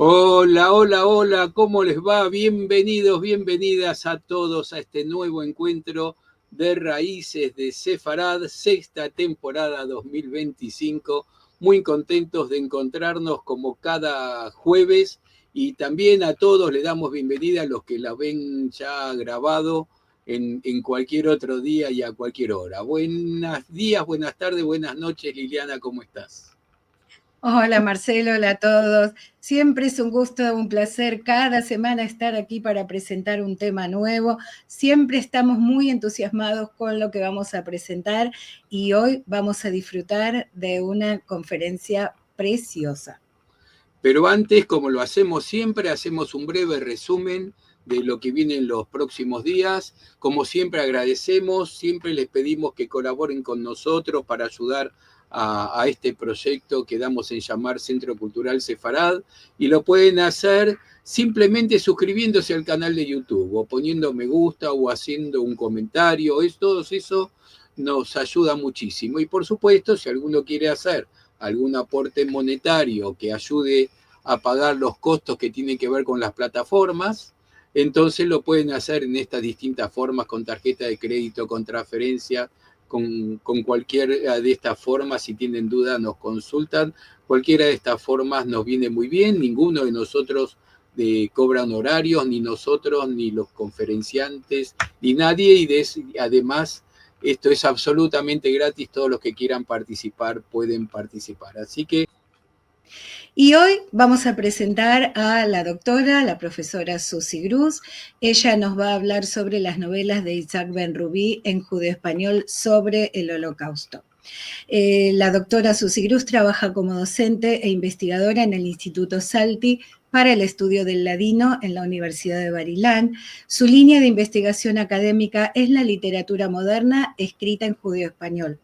Hola, hola, hola, ¿cómo les va? Bienvenidos, bienvenidas a todos a este nuevo encuentro de Raíces de Sefarad, sexta temporada 2025. Muy contentos de encontrarnos como cada jueves y también a todos le damos bienvenida a los que la ven ya grabado en cualquier otro día y a cualquier hora. Buenos días, buenas tardes, buenas noches, Liliana, ¿cómo estás? Hola Marcelo, hola a todos. Siempre es un gusto, un placer cada semana estar aquí para presentar un tema nuevo. Siempre estamos muy entusiasmados con lo que vamos a presentar y hoy vamos a disfrutar de una conferencia preciosa. Pero antes, como lo hacemos siempre, hacemos un breve resumen de lo que viene en los próximos días. Como siempre agradecemos, siempre les pedimos que colaboren con nosotros para ayudar a este proyecto que damos en llamar Centro Cultural Sefarad, y lo pueden hacer simplemente suscribiéndose al canal de YouTube o poniendo me gusta o haciendo un comentario. Todo eso nos ayuda muchísimo. Y por supuesto, si alguno quiere hacer algún aporte monetario que ayude a pagar los costos que tienen que ver con las plataformas, entonces lo pueden hacer en estas distintas formas, con tarjeta de crédito, con transferencia, con cualquiera de estas formas. Si tienen duda nos consultan. Cualquiera de estas formas nos viene muy bien. Ninguno de nosotros cobran horarios, ni nosotros, ni los conferenciantes, ni nadie. Además, esto es absolutamente gratis. Todos los que quieran participar pueden participar. Así que Y hoy vamos a presentar a la doctora, la profesora Susi Grus. Ella nos va a hablar sobre las novelas de Isaac Ben Rubí en judeo-español sobre el Holocausto. La doctora Susi Grus trabaja como docente e investigadora en el Instituto Salti para el estudio del ladino en la Universidad de Barilán. Su línea de investigación académica es la literatura moderna escrita en judeo-español.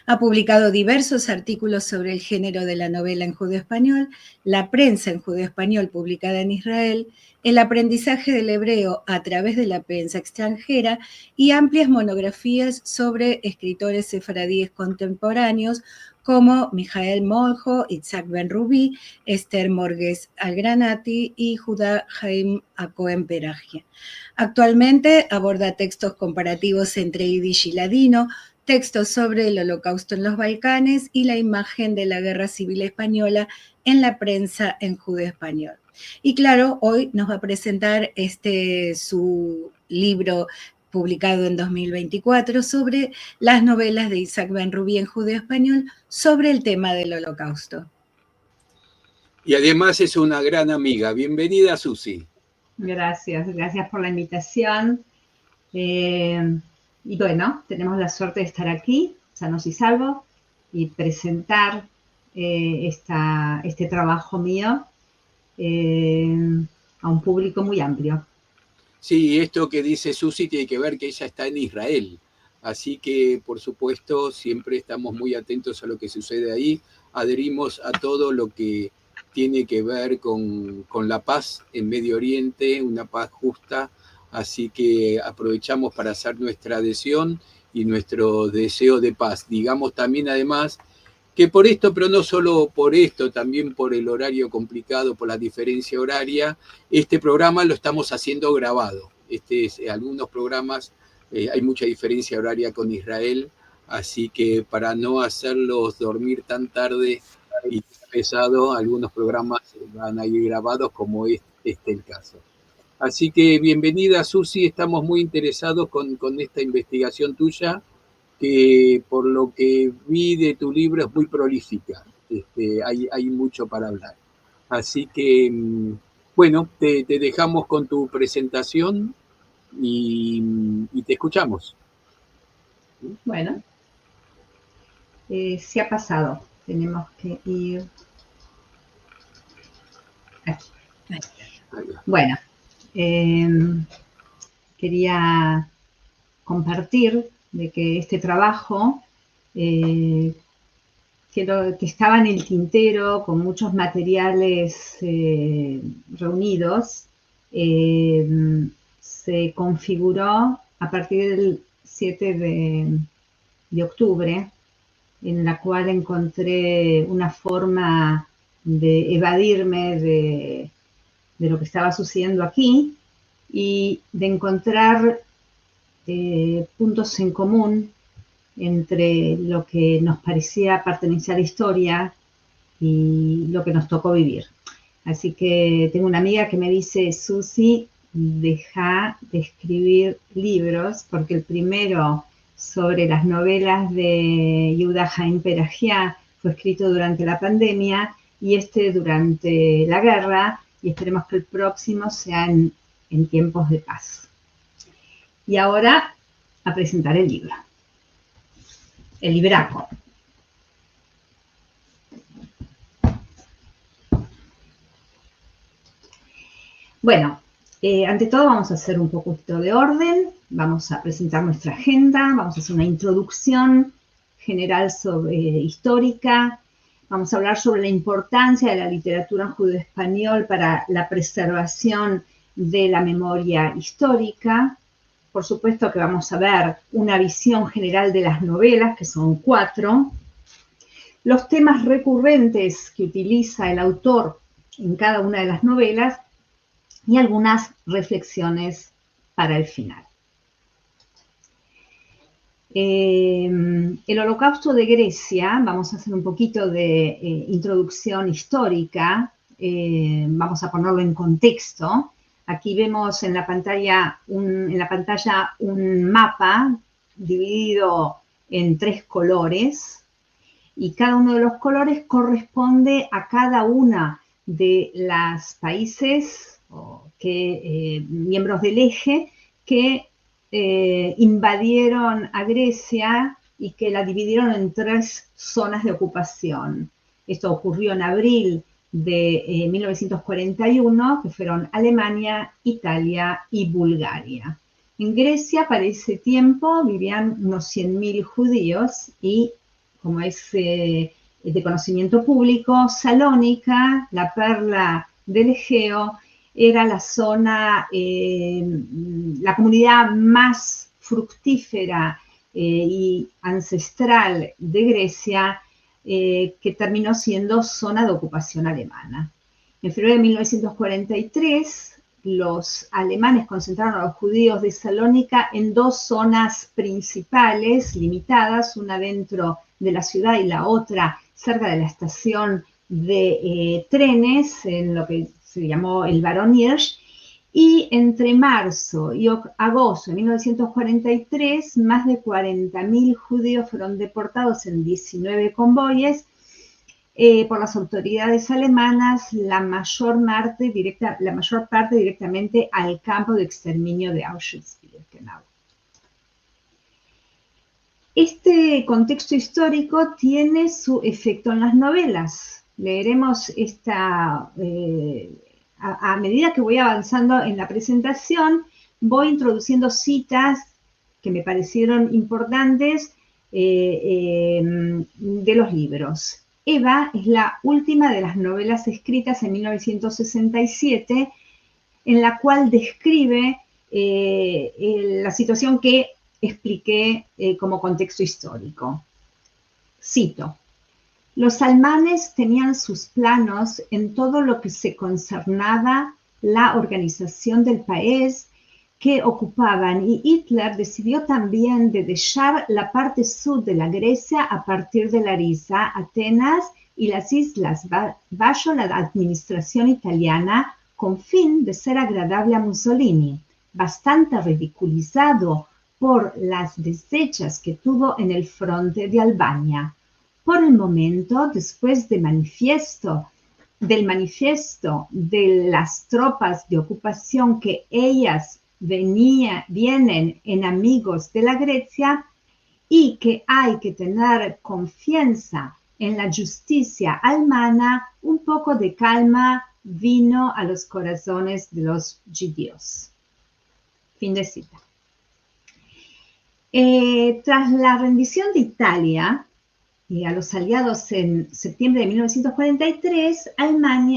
Ha publicado diversos artículos sobre el género de la novela en judeo-español, la prensa en judeo-español publicada en Israel, el aprendizaje del hebreo a través de la prensa extranjera y amplias monografías sobre escritores sefaradíes contemporáneos como Mijael Moljo, Isaac Ben Rubí, Esther Morges Algranati y Judá Haim Acohen Peragia. Actualmente aborda textos comparativos entre Yiddish y ladino, textos sobre el Holocausto en los Balcanes y la imagen de la Guerra Civil Española en la prensa en judeo-español. Y claro, hoy nos va a presentar su libro publicado en 2024 sobre las novelas de Isaac Ben Rubí en judeo-español sobre el tema del Holocausto. y además es una gran amiga. Bienvenida, Susi. Gracias, gracias por la invitación. Y bueno, tenemos la suerte de estar aquí, sanos y salvos, y presentar este trabajo mío a un público muy amplio. Sí, esto que dice Susi tiene que ver que ella está en Israel. Así que, por supuesto, siempre estamos muy atentos a lo que sucede ahí. Adherimos a todo lo que tiene que ver con la paz en Medio Oriente, una paz justa. Así que aprovechamos para hacer nuestra adhesión y nuestro deseo de paz. Digamos también, además, que por esto, pero no solo por esto, también por el horario complicado, por la diferencia horaria, este programa lo estamos haciendo grabado. Algunos programas hay mucha diferencia horaria con Israel, así que para no hacerlos dormir tan tarde y tan pesado, algunos programas van a ir grabados, como es el caso. Así que bienvenida, Susi, estamos muy interesados con esta investigación tuya, que por lo que vi de tu libro es muy prolífica. Hay mucho para hablar. Así que, bueno, te dejamos con tu presentación y te escuchamos. Bueno, se ha pasado. Tenemos que ir aquí. Bueno, quería compartir de que este trabajo que estaba en el tintero con muchos materiales reunidos, se configuró a partir del 7 de octubre, en la cual encontré una forma de evadirme de lo que estaba sucediendo aquí y de encontrar puntos en común entre lo que nos parecía pertenecer a la historia y lo que nos tocó vivir. Así que tengo una amiga que me dice, Susi, deja de escribir libros, porque el primero sobre las novelas de Yehuda Haim Peragia fue escrito durante la pandemia y este durante la guerra, y esperemos que el próximo sea en tiempos de paz. Y ahora a presentar el libro, el libraco. Bueno, ante todo vamos a hacer un poquito de orden, vamos a presentar nuestra agenda, vamos a hacer una introducción general histórica, vamos a hablar sobre la importancia de la literatura en judeo-español para la preservación de la memoria histórica. Por supuesto que vamos a ver una visión general de las novelas, que son 4. Los temas recurrentes que utiliza el autor en cada una de las novelas y algunas reflexiones para el final. El Holocausto de Grecia, vamos a hacer un poquito de introducción histórica, vamos a ponerlo en contexto. Aquí vemos en la pantalla un mapa dividido en 3 colores y cada uno de los colores corresponde a cada una de los países miembros del eje que invadieron a Grecia y que la dividieron en 3 zonas de ocupación. Esto ocurrió en abril de 1941, que fueron Alemania, Italia y Bulgaria. En Grecia, para ese tiempo, vivían unos 100.000 judíos y, como es de conocimiento público, Salónica, la perla del Egeo, era la zona, la comunidad más fructífera y ancestral de Grecia, que terminó siendo zona de ocupación alemana. En febrero de 1943, los alemanes concentraron a los judíos de Salónica en 2 zonas principales, limitadas, una dentro de la ciudad y la otra cerca de la estación de trenes, en lo que se llamó el Barón Hirsch, y entre marzo y agosto de 1943, más de 40.000 judíos fueron deportados en 19 convoyes por las autoridades alemanas, la mayor parte directamente al campo de exterminio de Auschwitz-Birkenau. Este contexto histórico tiene su efecto en las novelas. Leeremos a medida que voy avanzando en la presentación, voy introduciendo citas que me parecieron importantes de los libros. Eva es la última de las novelas escritas en 1967, en la cual describe la situación que expliqué como contexto histórico. Cito: los alemanes tenían sus planos en todo lo que se concernaba la organización del país que ocupaban y Hitler decidió también de dejar la parte sur de la Grecia a partir de Larisa, Atenas y las islas bajo la administración italiana con fin de ser agradable a Mussolini, bastante ridiculizado por las desdichas que tuvo en el frente de Albania. Por el momento, después del manifiesto de las tropas de ocupación que ellas vienen en amigos de la Grecia y que hay que tener confianza en la justicia alemana, un poco de calma vino a los corazones de los judíos. Fin de cita. Tras la rendición de Italia a los aliados en septiembre de 1943,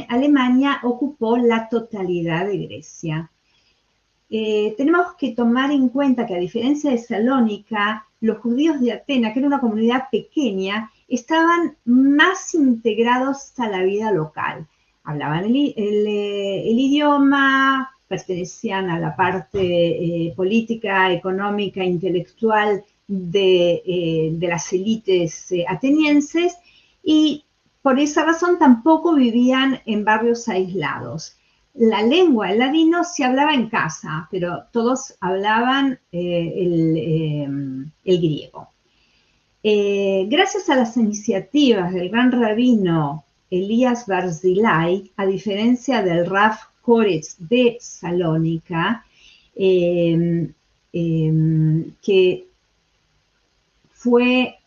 Alemania ocupó la totalidad de Grecia. Tenemos que tomar en cuenta que, a diferencia de Salónica, los judíos de Atenas, que era una comunidad pequeña, estaban más integrados a la vida local. Hablaban el idioma, pertenecían a la parte política, económica, intelectual de las élites atenienses, y por esa razón tampoco vivían en barrios aislados. La lengua, el ladino, se hablaba en casa, pero todos hablaban el griego. Gracias a las iniciativas del gran rabino Elías Barzilai, a diferencia del Rav Koretz de Salónica, que fue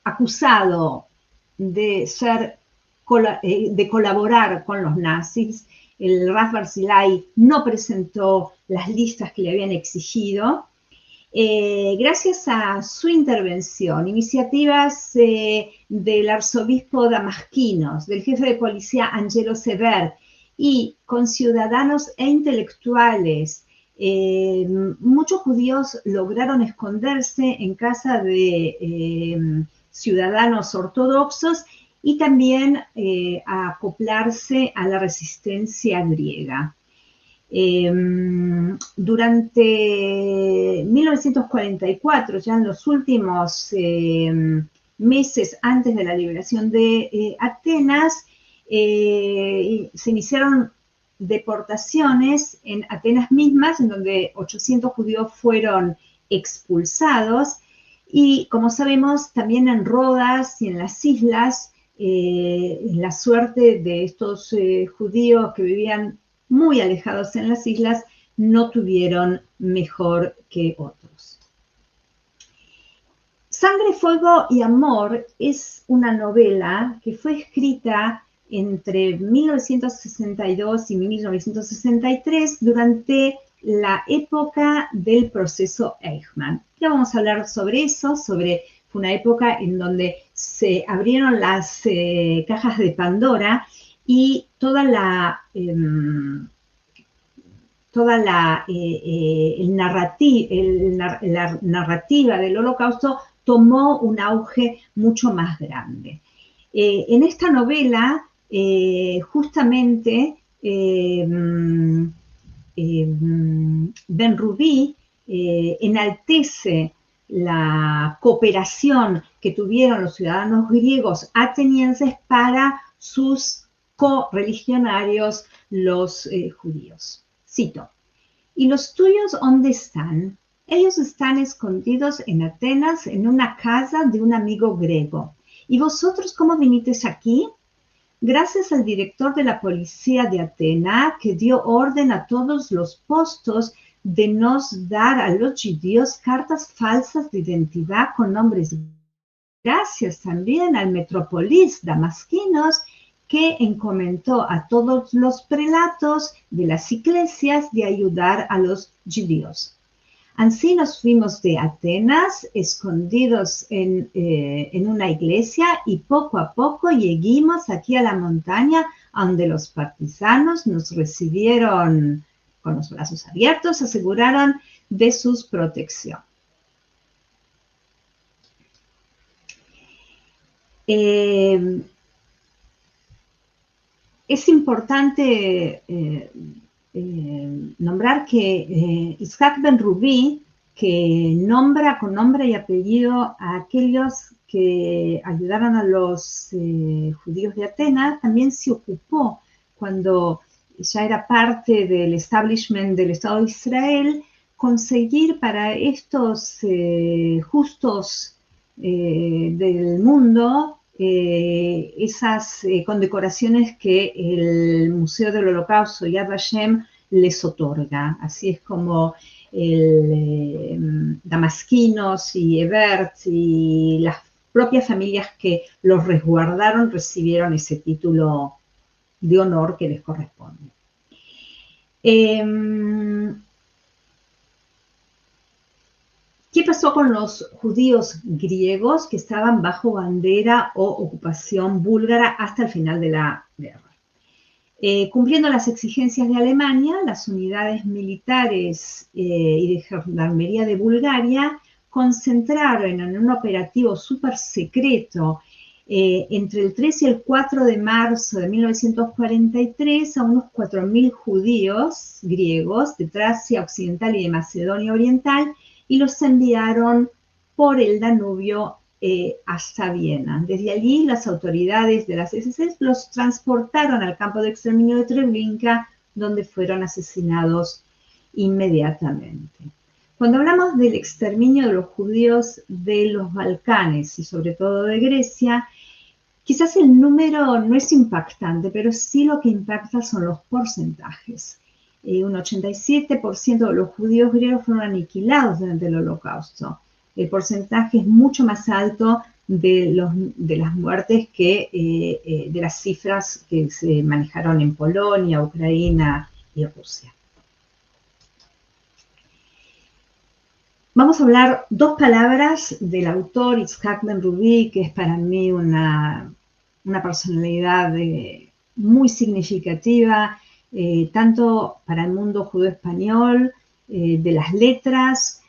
acusado de colaborar con los nazis, el Rav Barzilai no presentó las listas que le habían exigido. Gracias a su intervención, iniciativas del arzobispo Damasquinos, del jefe de policía Angelo Sever, y con ciudadanos e intelectuales, muchos judíos lograron esconderse en casa de ciudadanos ortodoxos y también acoplarse a la resistencia griega. Durante 1944, ya en los últimos meses antes de la liberación de Atenas, se iniciaron deportaciones en Atenas mismas, en donde 800 judíos fueron expulsados, y como sabemos, también en Rodas y en las islas, la suerte de estos judíos que vivían muy alejados en las islas no tuvieron mejor que otros. Sangre, Fuego y Amor es una novela que fue escrita entre 1962 y 1963 durante la época del proceso Eichmann. Ya vamos a hablar sobre eso, fue una época en donde se abrieron las cajas de Pandora y toda la narrativa del Holocausto tomó un auge mucho más grande. En esta novela, justamente, Ben-Rubi enaltece la cooperación que tuvieron los ciudadanos griegos atenienses para sus correligionarios, los judíos. Cito: ¿y los tuyos dónde están? Ellos están escondidos en Atenas, en una casa de un amigo griego. ¿Y vosotros cómo vinisteis aquí? Gracias al director de la policía de Atenas, que dio orden a todos los postos de nos dar a los judíos cartas falsas de identidad con nombres. Gracias también al metropolis Damasquinos, que encomendó a todos los prelatos de las iglesias de ayudar a los judíos. Así nos fuimos de Atenas, escondidos en una iglesia, y poco a poco llegamos aquí a la montaña, donde los partisanos nos recibieron con los brazos abiertos, aseguraron de su protección. Es importante nombrar que Isaac Ben-Rubi, que nombra con nombre y apellido a aquellos que ayudaron a los judíos de Atenas, también se ocupó, cuando ya era parte del establishment del Estado de Israel, conseguir para estos justos del mundo esas condecoraciones que el Museo del Holocausto, Yad Vashem, les otorga. Así es como Damasquinos y Ebert y las propias familias que los resguardaron recibieron ese título de honor que les corresponde. ¿Qué pasó con los judíos griegos que estaban bajo bandera o ocupación búlgara hasta el final de la guerra? Cumpliendo las exigencias de Alemania, las unidades militares y de gendarmería de Bulgaria concentraron en un operativo súper secreto entre el 3 y el 4 de marzo de 1943 a unos 4.000 judíos griegos de Tracia Occidental y de Macedonia Oriental y los enviaron por el Danubio hasta Viena. Desde allí las autoridades de las SS los transportaron al campo de exterminio de Treblinka, donde fueron asesinados inmediatamente. Cuando hablamos del exterminio de los judíos de los Balcanes y sobre todo de Grecia, quizás el número no es impactante, pero sí lo que impacta son los porcentajes. Un 87% de los judíos griegos fueron aniquilados durante el Holocausto. El porcentaje es mucho más alto de las muertes que de las cifras que se manejaron en Polonia, Ucrania y Rusia. Vamos a hablar dos palabras del autor Itzhak Ben-Rubi, que es para mí una personalidad muy significativa, tanto para el mundo judío-español, de las letras,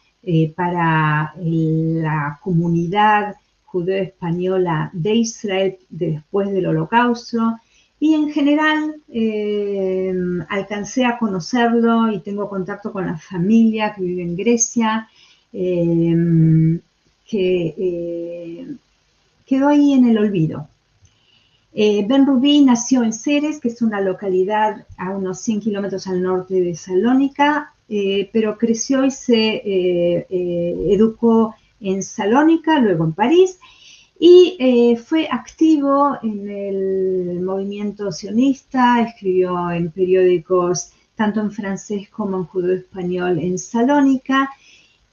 para la comunidad judeo-española de Israel después del Holocausto, y en general alcancé a conocerlo y tengo contacto con la familia que vive en Grecia, que quedó ahí en el olvido. Ben-Rubi nació en Ceres, que es una localidad a unos 100 kilómetros al norte de Salónica, pero creció y se educó en Salónica, luego en París, y fue activo en el movimiento sionista, escribió en periódicos tanto en francés como en judeo-español en Salónica.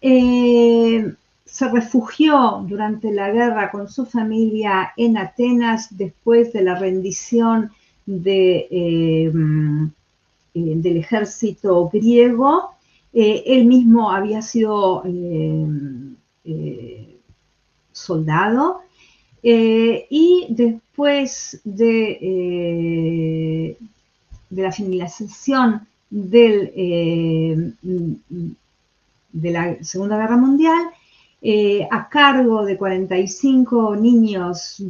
Se refugió durante la guerra con su familia en Atenas después de la rendición del ejército griego. Él mismo había sido soldado y después de la finalización de la Segunda Guerra Mundial, a cargo de 45 niños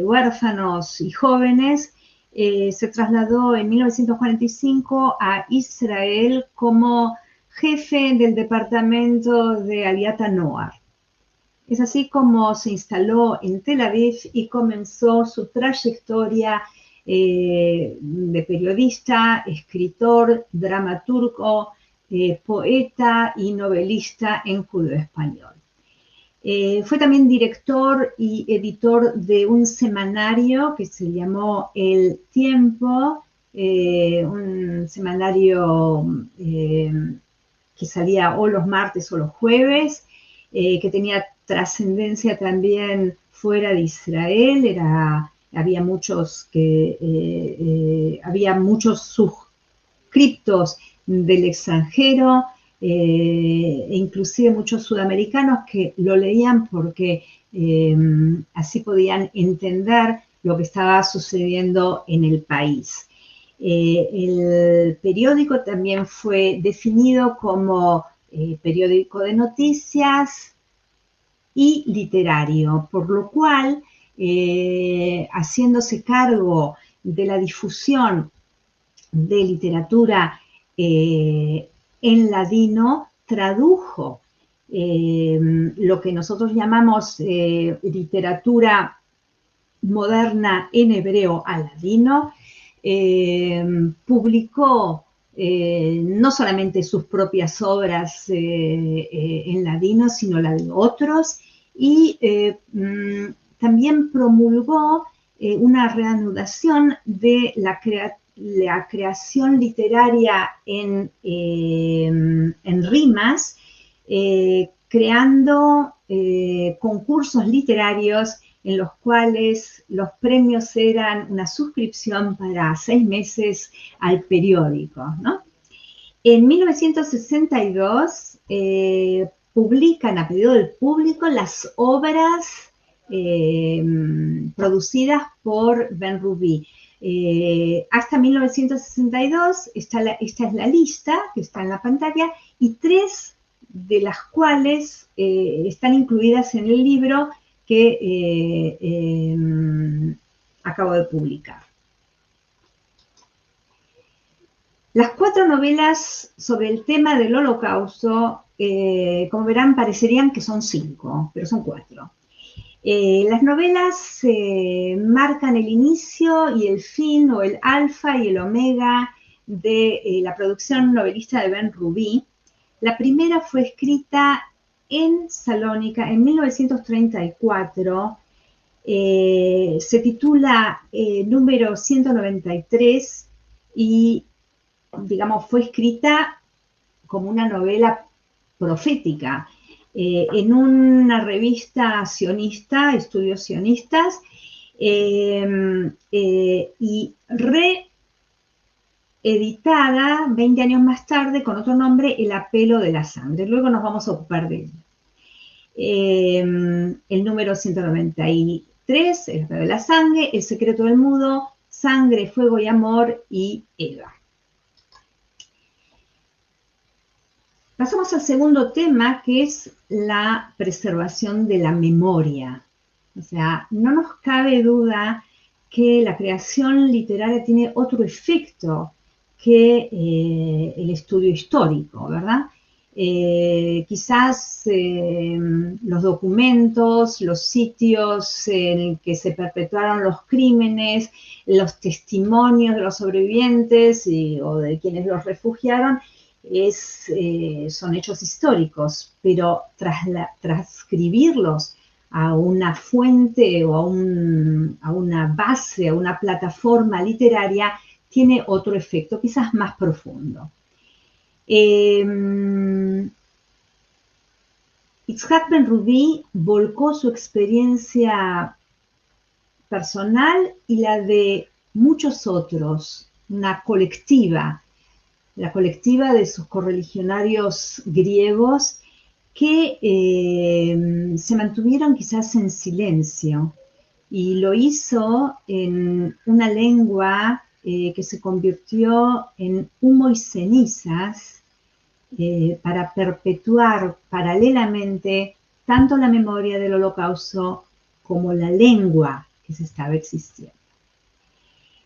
huérfanos y jóvenes, se trasladó en 1945 a Israel como jefe del departamento de Aliat HaNoar. Es así como se instaló en Tel Aviv y comenzó su trayectoria de periodista, escritor, dramaturgo, poeta y novelista en judeo-español. Fue también director y editor de un semanario que se llamó El Tiempo, un semanario que salía o los martes o los jueves, que tenía trascendencia también fuera de Israel. Había muchos suscriptos del extranjero, inclusive muchos sudamericanos que lo leían porque así podían entender lo que estaba sucediendo en el país. El periódico también fue definido como periódico de noticias y literario, por lo cual, haciéndose cargo de la difusión de literatura en ladino, tradujo lo que nosotros llamamos literatura moderna en hebreo al ladino, publicó no solamente sus propias obras en ladino, sino la de otros, y también promulgó una reanudación de la creación literaria en rimas, creando concursos literarios en los cuales los premios eran una suscripción para 6 meses al periódico, ¿no? En 1962 publican a pedido del público las obras producidas por Ben-Rubi. Hasta 1962, esta es la lista que está en la pantalla, y 3 de las cuales están incluidas en el libro, que acabo de publicar. Las 4 novelas sobre el tema del Holocausto, como verán, parecerían que son 5, pero son 4. Las novelas marcan el inicio y el fin, o el alfa y el omega de la producción novelista de Ben-Rubí. La primera fue escrita en Salónica en 1934. Se titula número 193 y, digamos, fue escrita como una novela profética en una revista sionista, Estudios Sionistas, y reeditada 20 años más tarde con otro nombre, El apelo de la sangre. Luego nos vamos a ocupar de ello. El número 193, El apelo de la sangre, El secreto del mudo, Sangre, fuego y amor, y Eva. Pasamos al segundo tema, que es la preservación de la memoria. O sea, no nos cabe duda que la creación literaria tiene otro efecto que el estudio histórico, ¿verdad? Quizás los documentos, los sitios en que se perpetuaron los crímenes, los testimonios de los sobrevivientes o de quienes los refugiaron, son hechos históricos, pero transcribirlos a una fuente o a una base, a una plataforma literaria, tiene otro efecto, quizás más profundo. Itzhak Ben-Rubí volcó su experiencia personal y la de muchos otros, una colectiva, la colectiva de sus correligionarios griegos, que se mantuvieron quizás en silencio, y lo hizo en una lengua que se convirtió en humo y cenizas para perpetuar paralelamente tanto la memoria del Holocausto como la lengua que se estaba existiendo.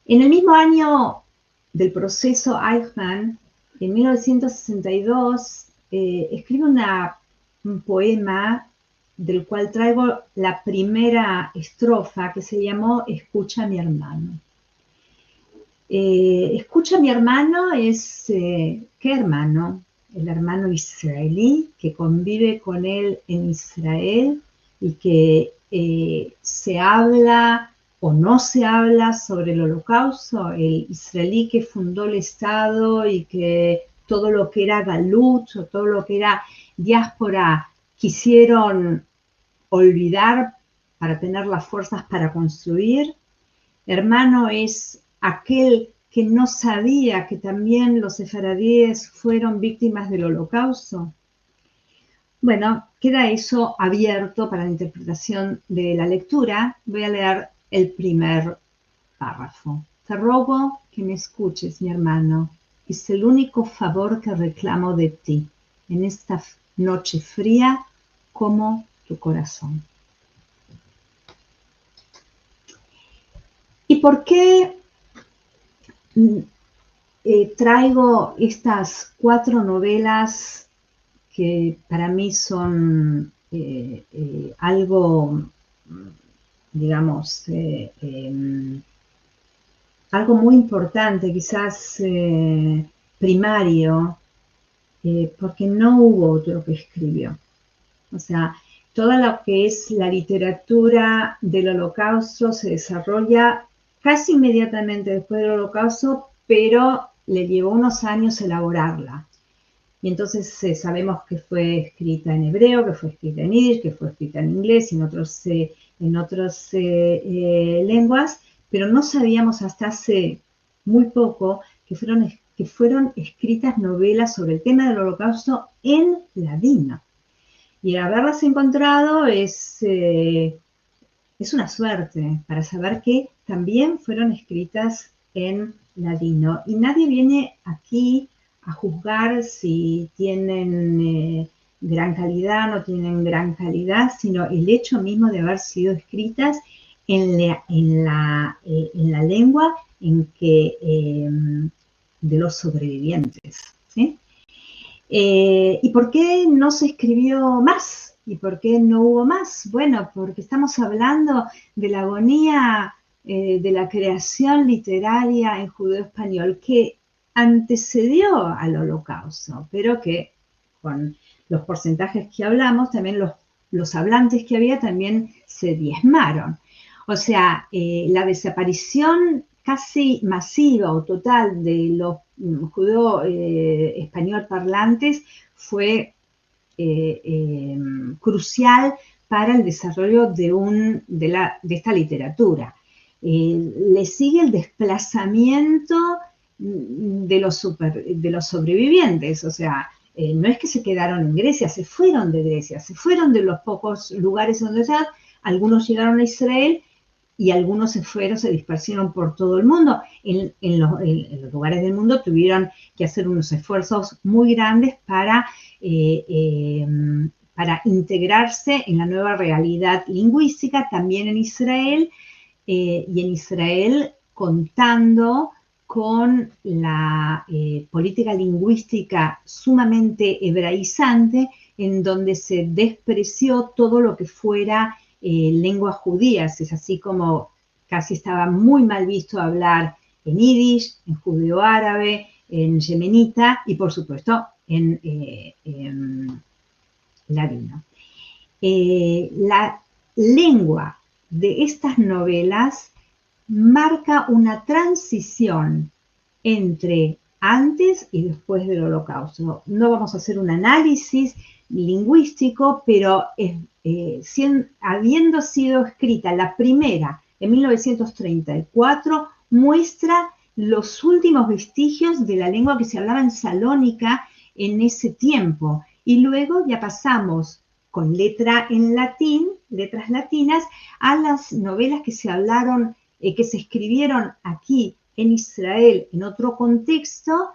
En el mismo año del proceso Eichmann, en 1962, escribe un poema del cual traigo la primera estrofa, que se llamó Escucha mi hermano. Escucha mi hermano es, ¿qué hermano? El hermano israelí que convive con él en Israel y que se habla o no se habla sobre el Holocausto, el israelí que fundó el Estado y que todo lo que era galut o todo lo que era diáspora quisieron olvidar para tener las fuerzas para construir. Hermano es aquel que no sabía que también los sefaradíes fueron víctimas del Holocausto. Bueno, queda eso abierto para la interpretación de la lectura. Voy a leer el primer párrafo. Te ruego que me escuches, mi hermano. Es el único favor que reclamo de ti en esta noche fría como tu corazón. ¿Y por qué traigo estas 4 novelas que para mí son algo, digamos, algo muy importante, quizás primario, porque no hubo otro que escribió? O sea, todo lo que es la literatura del Holocausto se desarrolla casi inmediatamente después del Holocausto, pero le llevó unos años elaborarla. Y entonces sabemos que fue escrita en hebreo, que fue escrita en yiddish, que fue escrita en inglés y en otras lenguas, pero no sabíamos hasta hace muy poco que fueron escritas novelas sobre el tema del Holocausto en ladino. Y haberlas encontrado es una suerte para saber que también fueron escritas en ladino. Y nadie viene aquí a juzgar si tienen gran calidad, no tienen gran calidad, sino el hecho mismo de haber sido escritas en la lengua de los sobrevivientes, ¿sí? ¿Y por qué no se escribió más? ¿Y por qué no hubo más? Bueno, porque estamos hablando de la agonía de la creación literaria en judeo-español que antecedió al Holocausto, pero que con los porcentajes que hablamos, también los hablantes que había también se diezmaron. O sea, la desaparición casi masiva o total de los judeo español parlantes fue crucial para el desarrollo de esta literatura. Le sigue el desplazamiento de los sobrevivientes, o sea, no es que se quedaron en Grecia, se fueron de Grecia, se fueron de los pocos lugares donde estaban, algunos llegaron a Israel y algunos se dispersieron por todo el mundo. En los lugares del mundo tuvieron que hacer unos esfuerzos muy grandes para integrarse en la nueva realidad lingüística, también en Israel, y en Israel contando con la política lingüística sumamente hebraizante, en donde se despreció todo lo que fuera lenguas judías. Es así como casi estaba muy mal visto hablar en yiddish, en judeo-árabe, en yemenita y, por supuesto, en ladino. La lengua de estas novelas marca una transición entre antes y después del Holocausto. No vamos a hacer un análisis lingüístico, pero habiendo sido escrita la primera en 1934, muestra los últimos vestigios de la lengua que se hablaba en Salónica en ese tiempo. Y luego ya pasamos con letras latinas, a las novelas que se hablaron, que se escribieron aquí en Israel en otro contexto,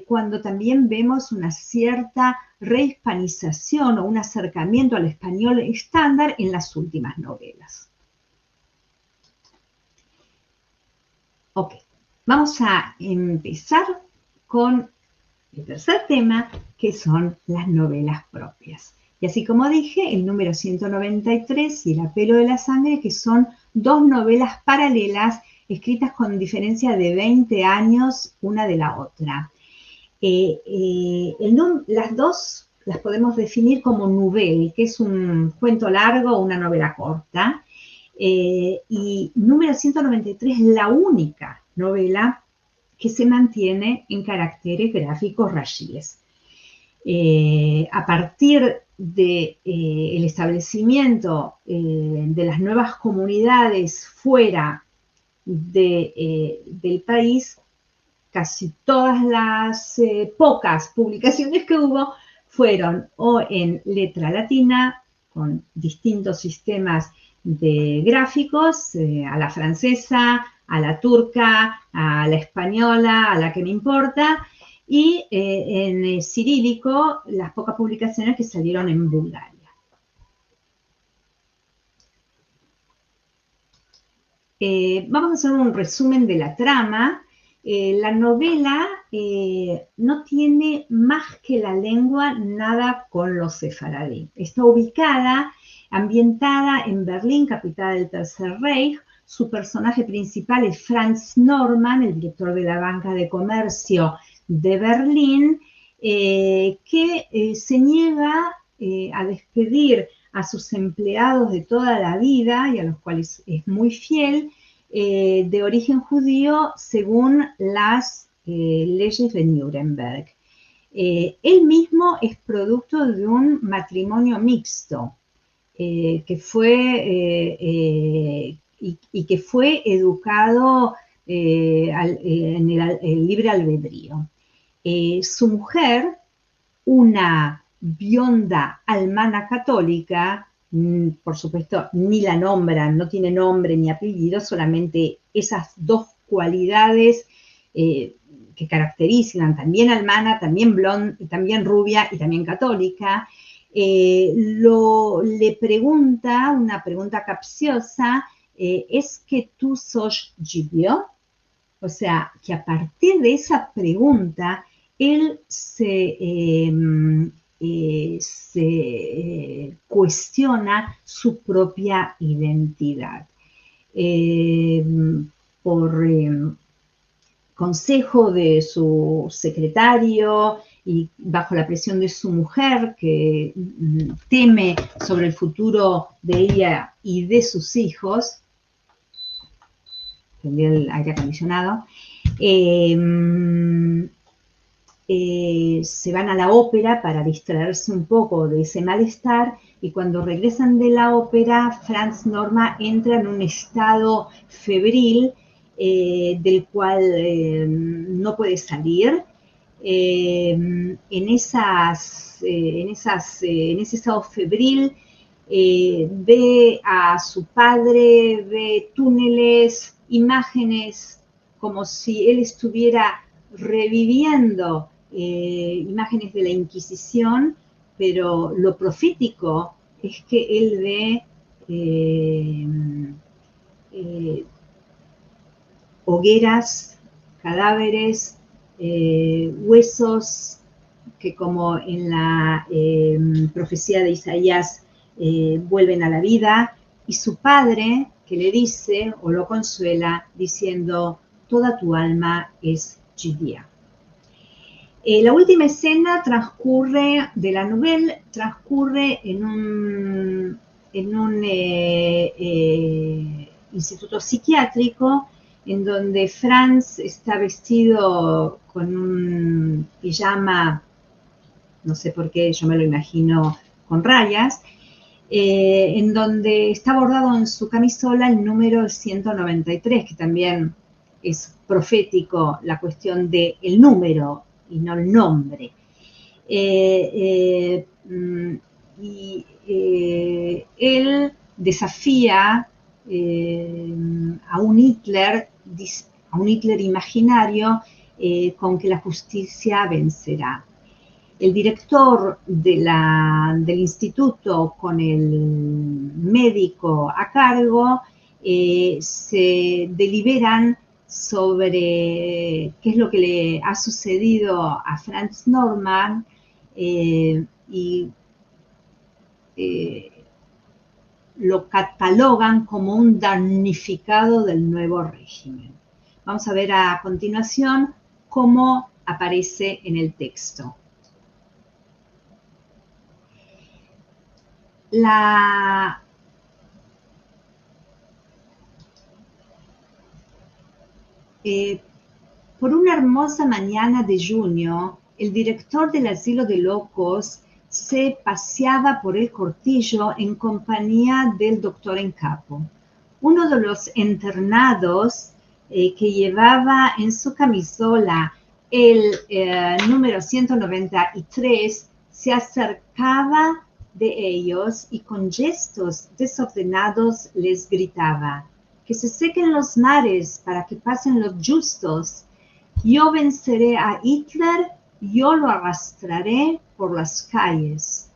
cuando también vemos una cierta rehispanización o un acercamiento al español estándar en las últimas novelas. Ok, vamos a empezar con el tercer tema, que son las novelas propias. Y así como dije, el número 193 y El apelo de la sangre, que son dos novelas paralelas escritas con diferencia de 20 años una de la otra. Las dos las podemos definir como nouvelle, que es un cuento largo o una novela corta. Y número 193 es la única novela que se mantiene en caracteres gráficos rayíes. A partir del establecimiento de las nuevas comunidades fuera del país, casi todas las pocas publicaciones que hubo fueron o en letra latina, con distintos sistemas de gráficos, a la francesa, a la turca, a la española, a la que me importa, y en cirílico, las pocas publicaciones que salieron en Bulgaria. Vamos a hacer un resumen de la trama. La novela no tiene más que la lengua nada con los sefaradí. Está ambientada en Berlín, capital del Tercer Reich. Su personaje principal es Franz Norman, el director de la Banca de Comercio de Berlín, que se niega a despedir a sus empleados de toda la vida y a los cuales es muy fiel, de origen judío según las leyes de Nuremberg. Él mismo es producto de un matrimonio mixto que fue educado en el libre albedrío. Su mujer, una bionda almana católica, por supuesto ni la nombran, no tiene nombre ni apellido, solamente esas dos cualidades que caracterizan, también almana, también blonda, también rubia y también católica. le pregunta, una pregunta capciosa, ¿es que tú sos judío? O sea, que a partir de esa pregunta, él se cuestiona su propia identidad. Por consejo de su secretario y bajo la presión de su mujer, que teme sobre el futuro de ella y de sus hijos, prendí el aire acondicionado, se van a la ópera para distraerse un poco de ese malestar, y cuando regresan de la ópera, Franz Norma entra en un estado febril del cual no puede salir. En ese estado febril ve a su padre, ve túneles, imágenes, como si él estuviera reviviendo imágenes de la Inquisición, pero lo profético es que él ve hogueras, cadáveres, huesos que, como en la profecía de Isaías, vuelven a la vida, y su padre que le dice o lo consuela diciendo: toda tu alma es judía. La última escena de la novela transcurre en un instituto psiquiátrico, en donde Franz está vestido con un pijama, no sé por qué, yo me lo imagino con rayas, en donde está bordado en su camisola el número 193, que también es profético, la cuestión del número y no el nombre. Él desafía a un Hitler imaginario con que la justicia vencerá. El director del instituto, con el médico a cargo, se deliberan sobre qué es lo que le ha sucedido a Franz Norman y lo catalogan como un damnificado del nuevo régimen. Vamos a ver a continuación cómo aparece en el texto. Por una hermosa mañana de junio, el director del asilo de locos se paseaba por el cortillo en compañía del doctor en capo. Uno de los internados que llevaba en su camisola el número 193 se acercaba de ellos y con gestos desordenados les gritaba: que se sequen los mares para que pasen los justos. Yo venceré a Hitler, yo lo arrastraré por las calles.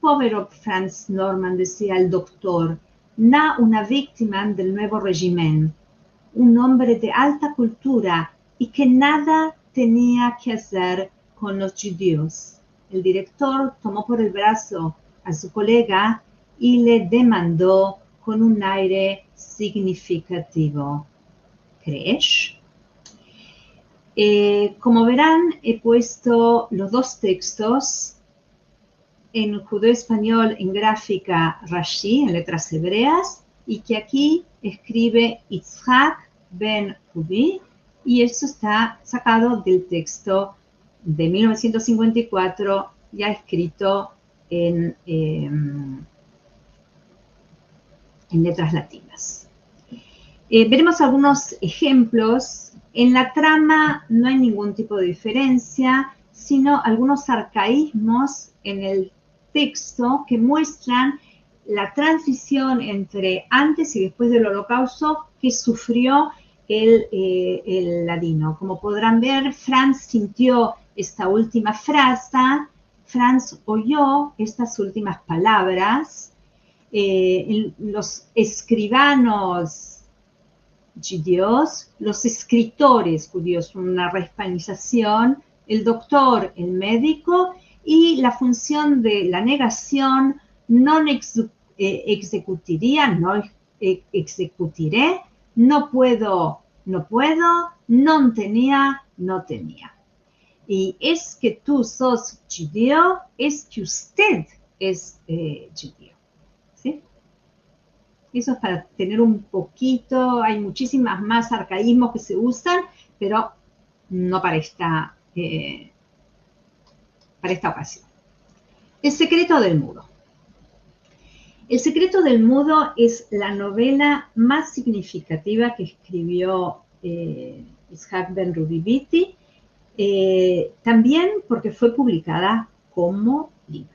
Pobre Franz Norman, decía el doctor, una víctima del nuevo régimen, un hombre de alta cultura y que nada tenía que hacer con los judíos. El director tomó por el brazo a su colega y le demandó con un aire significativo: ¿crees? Como verán, he puesto los dos textos en judeo-español en gráfica Rashi, en letras hebreas, y que aquí escribe Yitzhak ben Rubi, y esto está sacado del texto de 1954, ya escrito en letras latinas. Veremos algunos ejemplos. En la trama no hay ningún tipo de diferencia, sino algunos arcaísmos en el texto que muestran la transición entre antes y después del Holocausto que sufrió el ladino. Como podrán ver, Franz sintió esta última frase Franz oyó estas últimas palabras. Los escribanos judíos, los escritores judíos, una rehispanización, el doctor, el médico, y la función de la negación, non executiría, no executiré, no puedo, no tenía, no tenía. Y es que tú sos judío, es que usted es judío. ¿Sí? Eso es para tener un poquito, hay muchísimas más arcaísmos que se usan, pero no para esta ocasión. El secreto del mudo. El secreto del mudo es la novela más significativa que escribió Yitzhak Ben-Ruvi Beatty, también porque fue publicada como libro.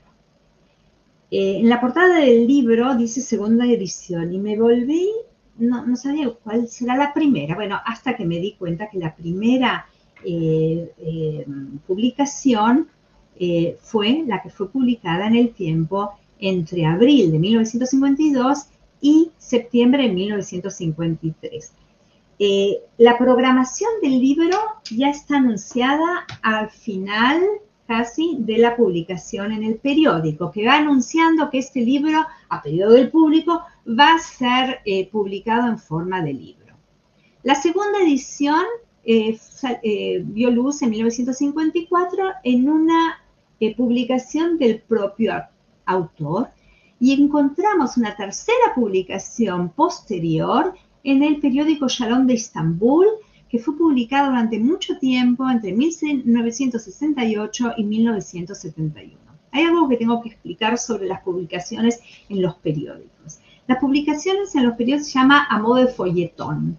En la portada del libro dice segunda edición y me volví, no sabía cuál será la primera, bueno, hasta que me di cuenta que la primera publicación fue la que fue publicada en el tiempo entre abril de 1952 y septiembre de 1953. La programación del libro ya está anunciada al final casi de la publicación en el periódico, que va anunciando que este libro, a pedido del público, va a ser publicado en forma de libro. La segunda edición vio luz en 1954 en una publicación del propio autor, y encontramos una tercera publicación posterior en el periódico Shalom de Estambul, que fue publicado durante mucho tiempo, entre 1968 y 1971. Hay algo que tengo que explicar sobre las publicaciones en los periódicos. Las publicaciones en los periódicos se llama a modo de folletón,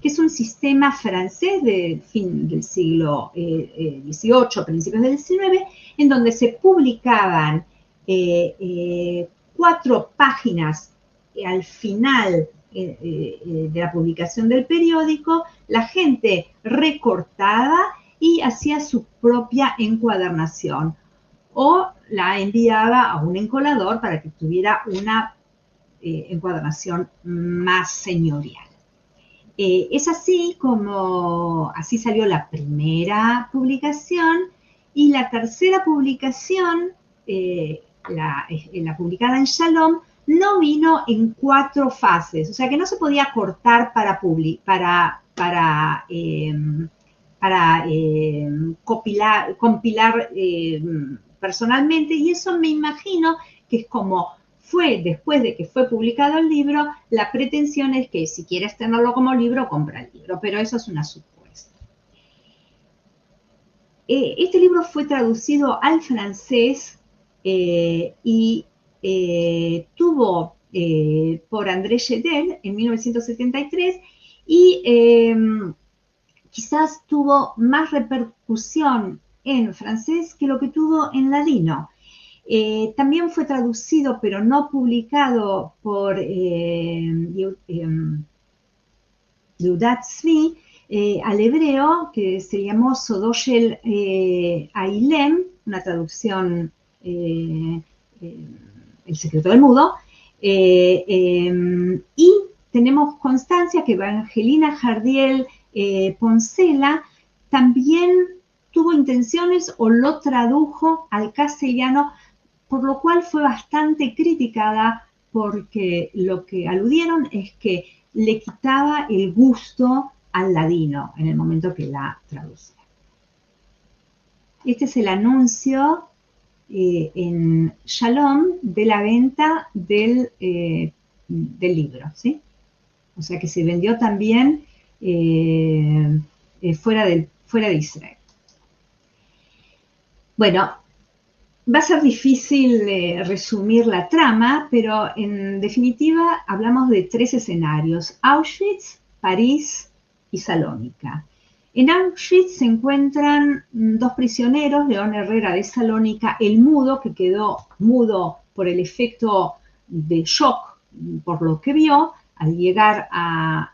que es un sistema francés del fin del siglo XVIII, principios del XIX, en donde se publicaban 4 páginas al final de la publicación del periódico, la gente recortaba y hacía su propia encuadernación o la enviaba a un encolador para que tuviera una encuadernación más señorial. Es así como así salió la primera publicación, y la tercera publicación, la publicada en Shalom, no vino en 4 fases, o sea que no se podía cortar para compilar personalmente, y eso me imagino que es como fue después de que fue publicado el libro. La pretensión es que si quieres tenerlo como libro, compra el libro, pero eso es una supuesta. Este libro fue traducido al francés y tuvo por André Chedel en 1973 y quizás tuvo más repercusión en francés que lo que tuvo en ladino. También fue traducido, pero no publicado, por Yehudat Zvi al hebreo, que se llamó Sodoshel Ailem, una traducción, El secreto del mudo, y tenemos constancia que Evangelina Jardiel Poncela también tuvo intenciones o lo tradujo al castellano, por lo cual fue bastante criticada, porque lo que aludieron es que le quitaba el gusto al ladino en el momento que la traducía. Este es el anuncio en Shalom de la venta del libro, ¿sí? O sea que se vendió también fuera de Israel. Bueno, va a ser difícil resumir la trama, pero en definitiva hablamos de 3 escenarios: Auschwitz, París y Salónica. En Auschwitz se encuentran 2 prisioneros, León Herrera de Salónica, el mudo, que quedó mudo por el efecto de shock por lo que vio al llegar a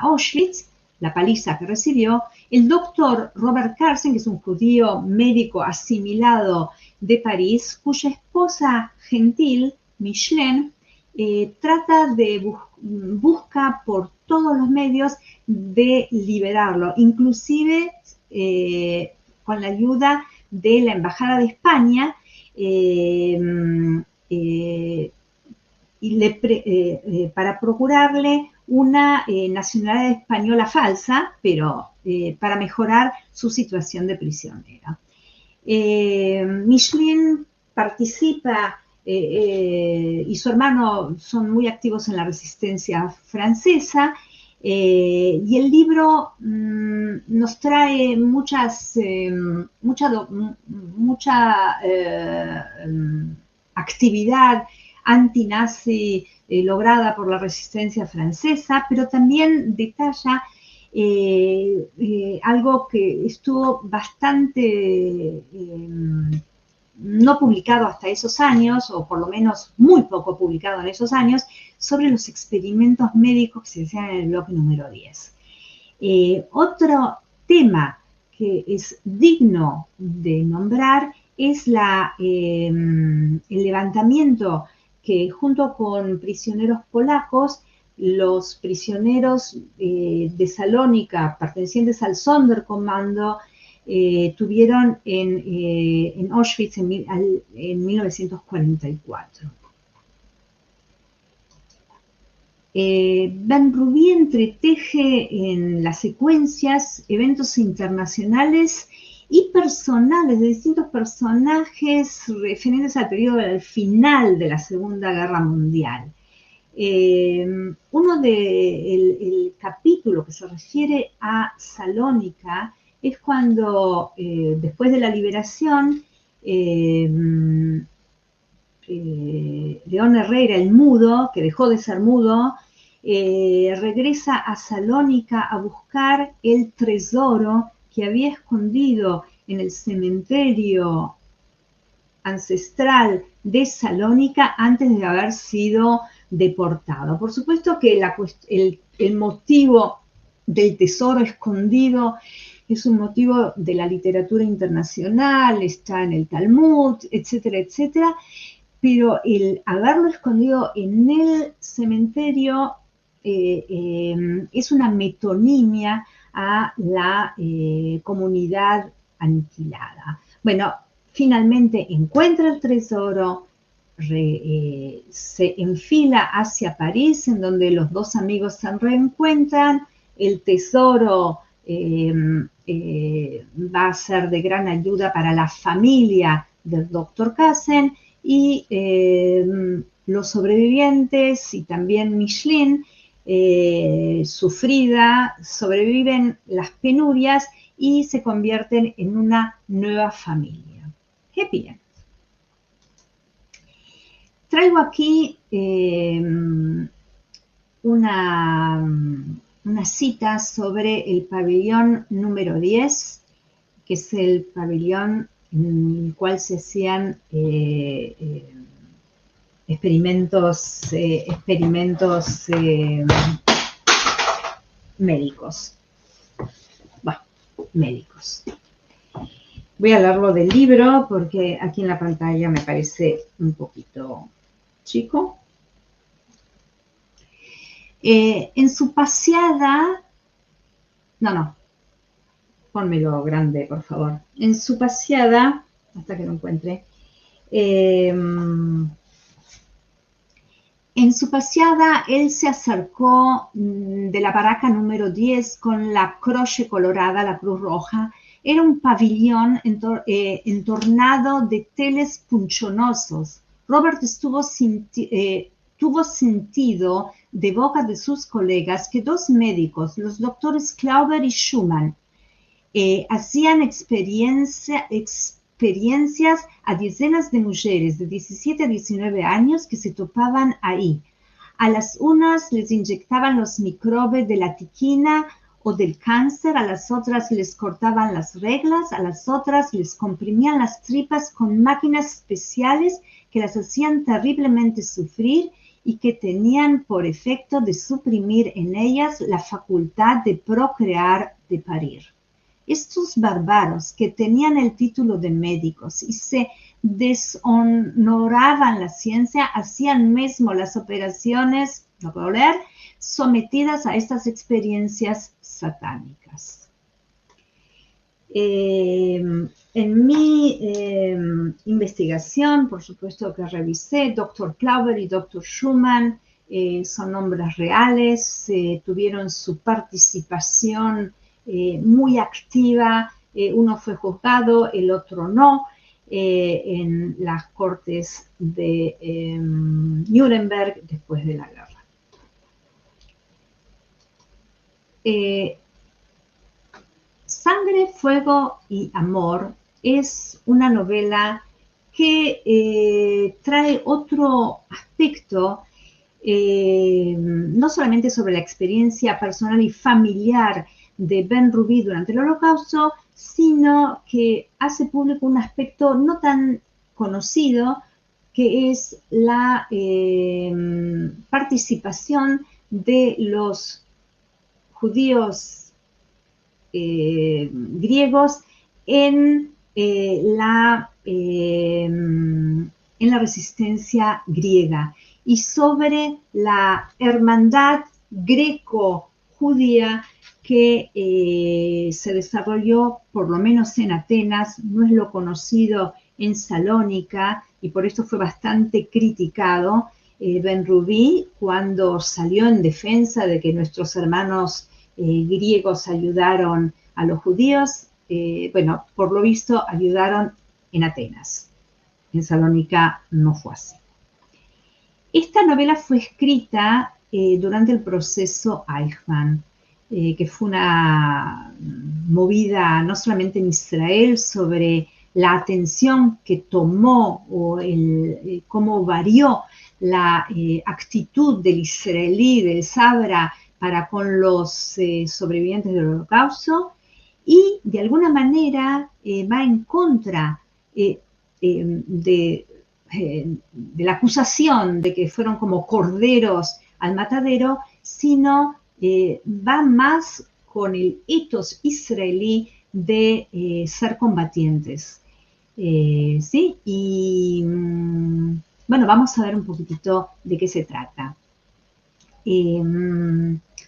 Auschwitz, la paliza que recibió, el doctor Robert Carsen, que es un judío médico asimilado de París, cuya esposa gentil, Micheline, busca por todos los medios de liberarlo, inclusive con la ayuda de la Embajada de España, para procurarle una nacionalidad española falsa, pero para mejorar su situación de prisionero. Micheline participa y su hermano son muy activos en la resistencia francesa, y el libro nos trae mucha actividad antinazi lograda por la resistencia francesa, pero también detalla algo que estuvo bastante no publicado hasta esos años, o por lo menos muy poco publicado en esos años, sobre los experimentos médicos que se hacían en el bloque número 10. Otro tema que es digno de nombrar es el levantamiento que junto con prisioneros polacos, los prisioneros de Salónica, pertenecientes al Sonderkommando, tuvieron en Auschwitz en 1944. Ben-Rubí entreteje en las secuencias eventos internacionales y personales de distintos personajes referentes al periodo del final de la Segunda Guerra Mundial. El capítulo que se refiere a Salónica es cuando, después de la liberación, León Herrera, el mudo, que dejó de ser mudo, regresa a Salónica a buscar el tesoro que había escondido en el cementerio ancestral de Salónica antes de haber sido deportado. Por supuesto que el motivo del tesoro escondido es un motivo de la literatura internacional, está en el Talmud, etcétera, etcétera, pero el haberlo escondido en el cementerio es una metonimia a la comunidad aniquilada. Bueno, finalmente encuentra el tesoro, se enfila hacia París, en donde los dos amigos se reencuentran. El tesoro va a ser de gran ayuda para la familia del doctor Carsen, y los sobrevivientes y también Micheline, sufrida, sobreviven las penurias y se convierten en una nueva familia. Happy End. Traigo aquí una cita sobre el pabellón número 10, que es el pabellón en el cual se hacían experimentos médicos. Bueno, médicos. Voy a leerlo del libro porque aquí en la pantalla me parece un poquito chico. En su paseada, pónmelo grande, por favor. En su paseada, hasta que lo encuentre, en su paseada él se acercó de la barraca número 10 con la croce colorada, la Cruz Roja. Era un pabellón entornado de teles punchonosos. Robert tuvo sentido de boca de sus colegas que dos médicos, los doctores Klauber y Schumann, hacían experiencias a decenas de mujeres de 17 a 19 años que se topaban ahí. A las unas les inyectaban los microbios de la tiquina o del cáncer, a las otras les cortaban las reglas, a las otras les comprimían las tripas con máquinas especiales que las hacían terriblemente sufrir y que tenían por efecto de suprimir en ellas la facultad de procrear, de parir. Estos bárbaros que tenían el título de médicos y se deshonoraban la ciencia, hacían mismo las operaciones, no puedo leer, sometidas a estas experiencias satánicas. En mi investigación, por supuesto que revisé, Dr. Klauber y Dr. Schumann son nombres reales, tuvieron su participación muy activa, uno fue juzgado, el otro no, en las cortes de Nuremberg después de la guerra. Sangre, Fuego y Amor es una novela que trae otro aspecto, no solamente sobre la experiencia personal y familiar de Ben-Ruby durante el Holocausto, sino que hace público un aspecto no tan conocido, que es la participación de los judíos griegos en la resistencia griega y sobre la hermandad greco-judía que se desarrolló por lo menos en Atenas, no es lo conocido en Salónica y por esto fue bastante criticado Ben-Ruby cuando salió en defensa de que nuestros hermanos griegos ayudaron a los judíos. Bueno, por lo visto ayudaron en Atenas. En Salónica no fue así. Esta novela fue escrita durante el proceso Eichmann, que fue una movida no solamente en Israel sobre la atención que tomó o cómo varió la actitud del israelí, del Sabra, para con los sobrevivientes del Holocausto, y de alguna manera va en contra de la acusación de que fueron como corderos al matadero, sino va más con el ethos israelí de ser combatientes. ¿Sí? Y bueno, vamos a ver un poquitito de qué se trata.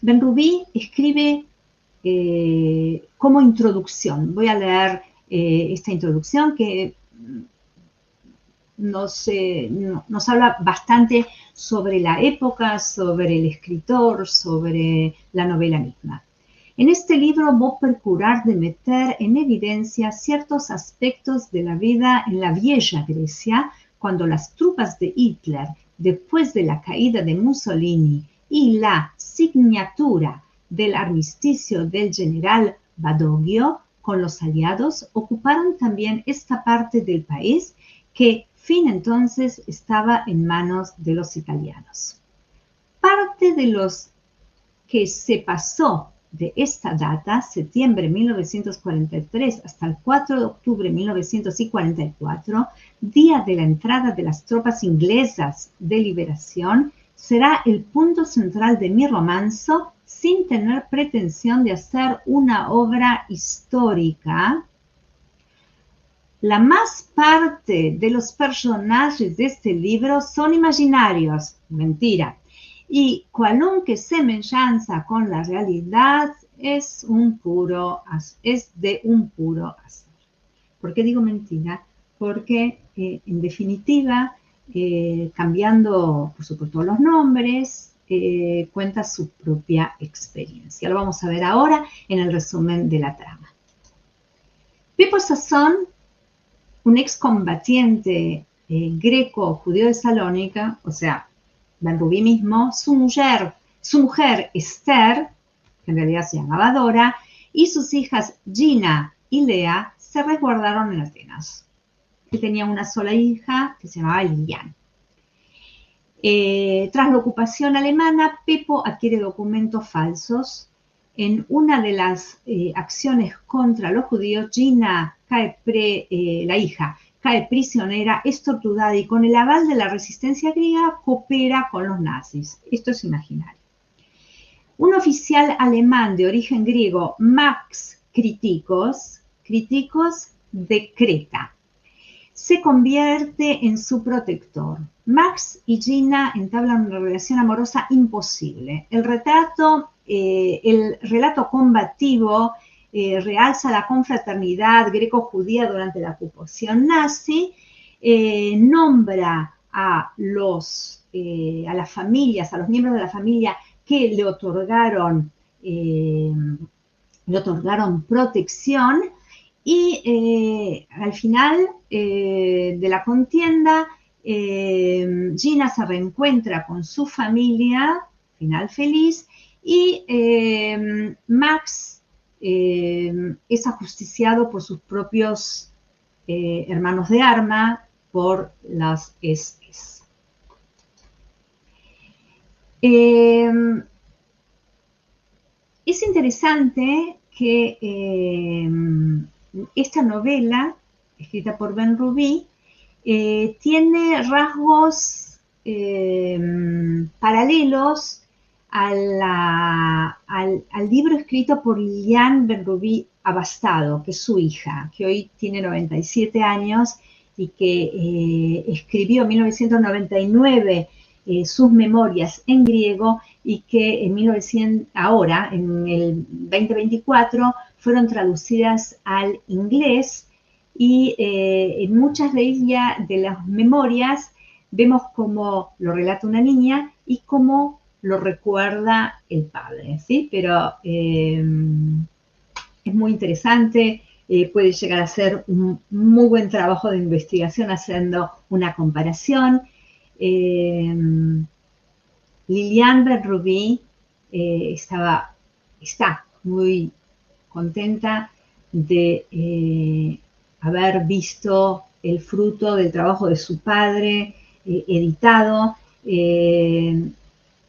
Ben-Ruby escribe como introducción. Voy a leer esta introducción que nos habla bastante sobre la época, sobre el escritor, sobre la novela misma. En este libro voy a procurar de meter en evidencia ciertos aspectos de la vida en la vieja Grecia, cuando las tropas de Hitler, después de la caída de Mussolini y la signatura del armisticio del general Badoglio con los aliados, ocuparon también esta parte del país que fin entonces estaba en manos de los italianos. Parte de los que se pasó de esta data, septiembre de 1943 hasta el 4 de octubre de 1944, día de la entrada de las tropas inglesas de liberación, será el punto central de mi romanzo, sin tener pretensión de hacer una obra histórica. La más parte de los personajes de este libro son imaginarios, mentira, y cualunque semejanza con la realidad es de un puro azar. ¿Por qué digo mentira? Porque en definitiva, cambiando por supuesto los nombres, cuenta su propia experiencia. Lo vamos a ver ahora en el resumen de la trama. Pippo Sassón, un excombatiente greco-judío de Salónica, o sea, Ben-Ruby mismo, su mujer Esther, que en realidad se llamaba Dora, y sus hijas Gina y Lea se resguardaron en Atenas. Él tenía una sola hija que se llamaba Lilian. Tras la ocupación alemana, Pippo adquiere documentos falsos. En una de las acciones contra los judíos, Gina la hija, cae prisionera, es torturada y con el aval de la resistencia griega coopera con los nazis. Esto es imaginario. Un oficial alemán de origen griego, Max Kritikos de Creta, se convierte en su protector. Max y Gina entablan una relación amorosa imposible. El relato combativo realza la confraternidad greco-judía durante la ocupación nazi, nombra a las familias, a los miembros de la familia que le otorgaron protección, y al final de la contienda, Gina se reencuentra con su familia, final feliz, y Max es ajusticiado por sus propios hermanos de arma, por las SS. Es interesante que esta novela, escrita por Benrubi, tiene rasgos paralelos al libro escrito por Liliane Benrubi Abastado, que es su hija, que hoy tiene 97 años y que escribió en 1999 sus memorias en griego, y que ahora, en el 2024, fueron traducidas al inglés, y en muchas de ellas, de las memorias, vemos cómo lo relata una niña y cómo lo recuerda el padre, ¿sí? Pero es muy interesante, puede llegar a ser un muy buen trabajo de investigación haciendo una comparación. Liliane Benrubi está muy contenta de haber visto el fruto del trabajo de su padre editado.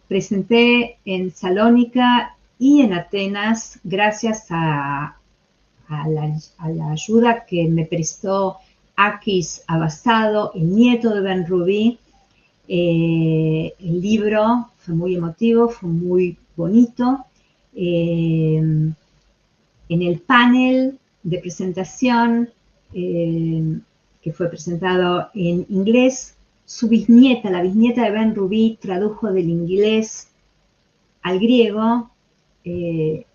Presenté en Salónica y en Atenas gracias a la ayuda que me prestó Akis Abastado, el nieto de Benrubi. El libro fue muy emotivo, fue muy bonito. En el panel de presentación, que fue presentado en inglés, su bisnieta, la bisnieta de Benrubi, tradujo del inglés al griego.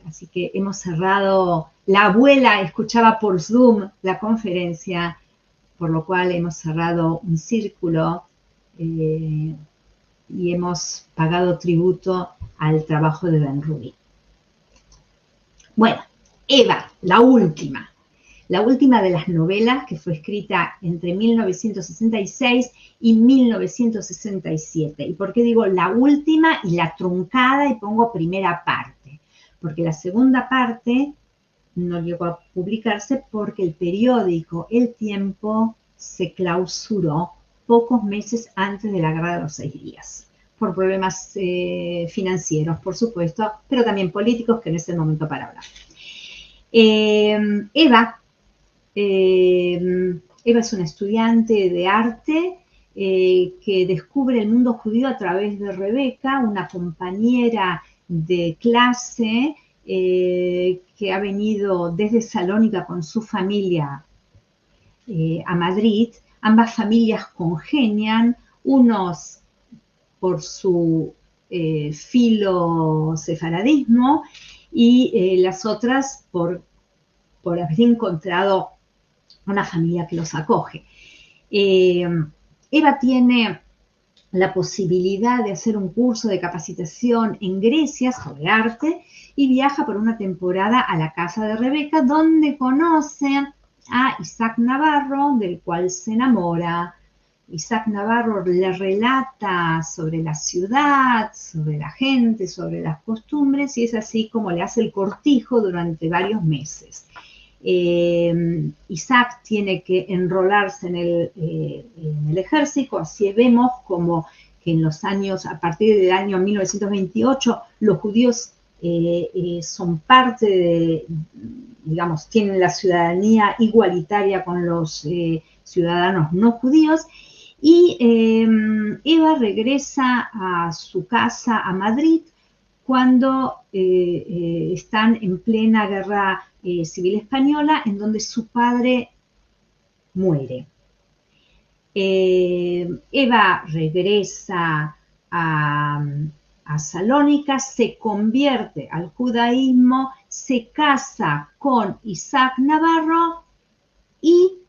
Así que hemos cerrado, la abuela escuchaba por Zoom la conferencia, por lo cual hemos cerrado un círculo y hemos pagado tributo al trabajo de Benrubi. Bueno, Eva, la última de las novelas, que fue escrita entre 1966 y 1967. ¿Y por qué digo la última y la truncada y pongo primera parte? Porque la segunda parte no llegó a publicarse porque el periódico El Tiempo se clausuró pocos meses antes de la Guerra de los 6 días, por problemas financieros, por supuesto, pero también políticos, que no es el momento para hablar. Eva es una estudiante de arte que descubre el mundo judío a través de Rebeca, una compañera de clase que ha venido desde Salónica con su familia a Madrid. Ambas familias congenian, unos por su filo-sefaradismo y las otras por haber encontrado una familia que los acoge. Eva tiene la posibilidad de hacer un curso de capacitación en Grecia sobre arte y viaja por una temporada a la casa de Rebeca, donde conoce a Isaac Navarro, del cual se enamora. Isaac Navarro le relata sobre la ciudad, sobre la gente, sobre las costumbres, y es así como le hace el cortijo durante varios meses. Isaac tiene que enrolarse en el ejército, así vemos como que en los años, a partir del año 1928, los judíos son parte de, digamos, tienen la ciudadanía igualitaria con los ciudadanos no judíos. Y Eva regresa a su casa a Madrid cuando están en plena guerra civil española, en donde su padre muere. Eva regresa a Salónica, se convierte al judaísmo, se casa con Isaac Navarro y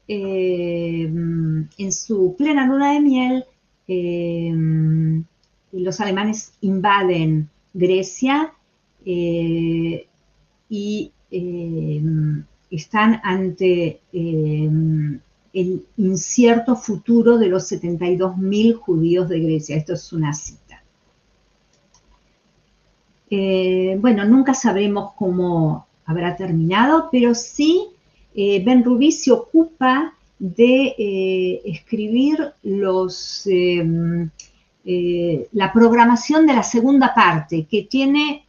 en su plena luna de miel los alemanes invaden Grecia y están ante el incierto futuro de los 72.000 judíos de Grecia. Esto es una cita. Bueno, nunca sabremos cómo habrá terminado, pero sí Ben-Rubí se ocupa de escribir la programación de la segunda parte, que tiene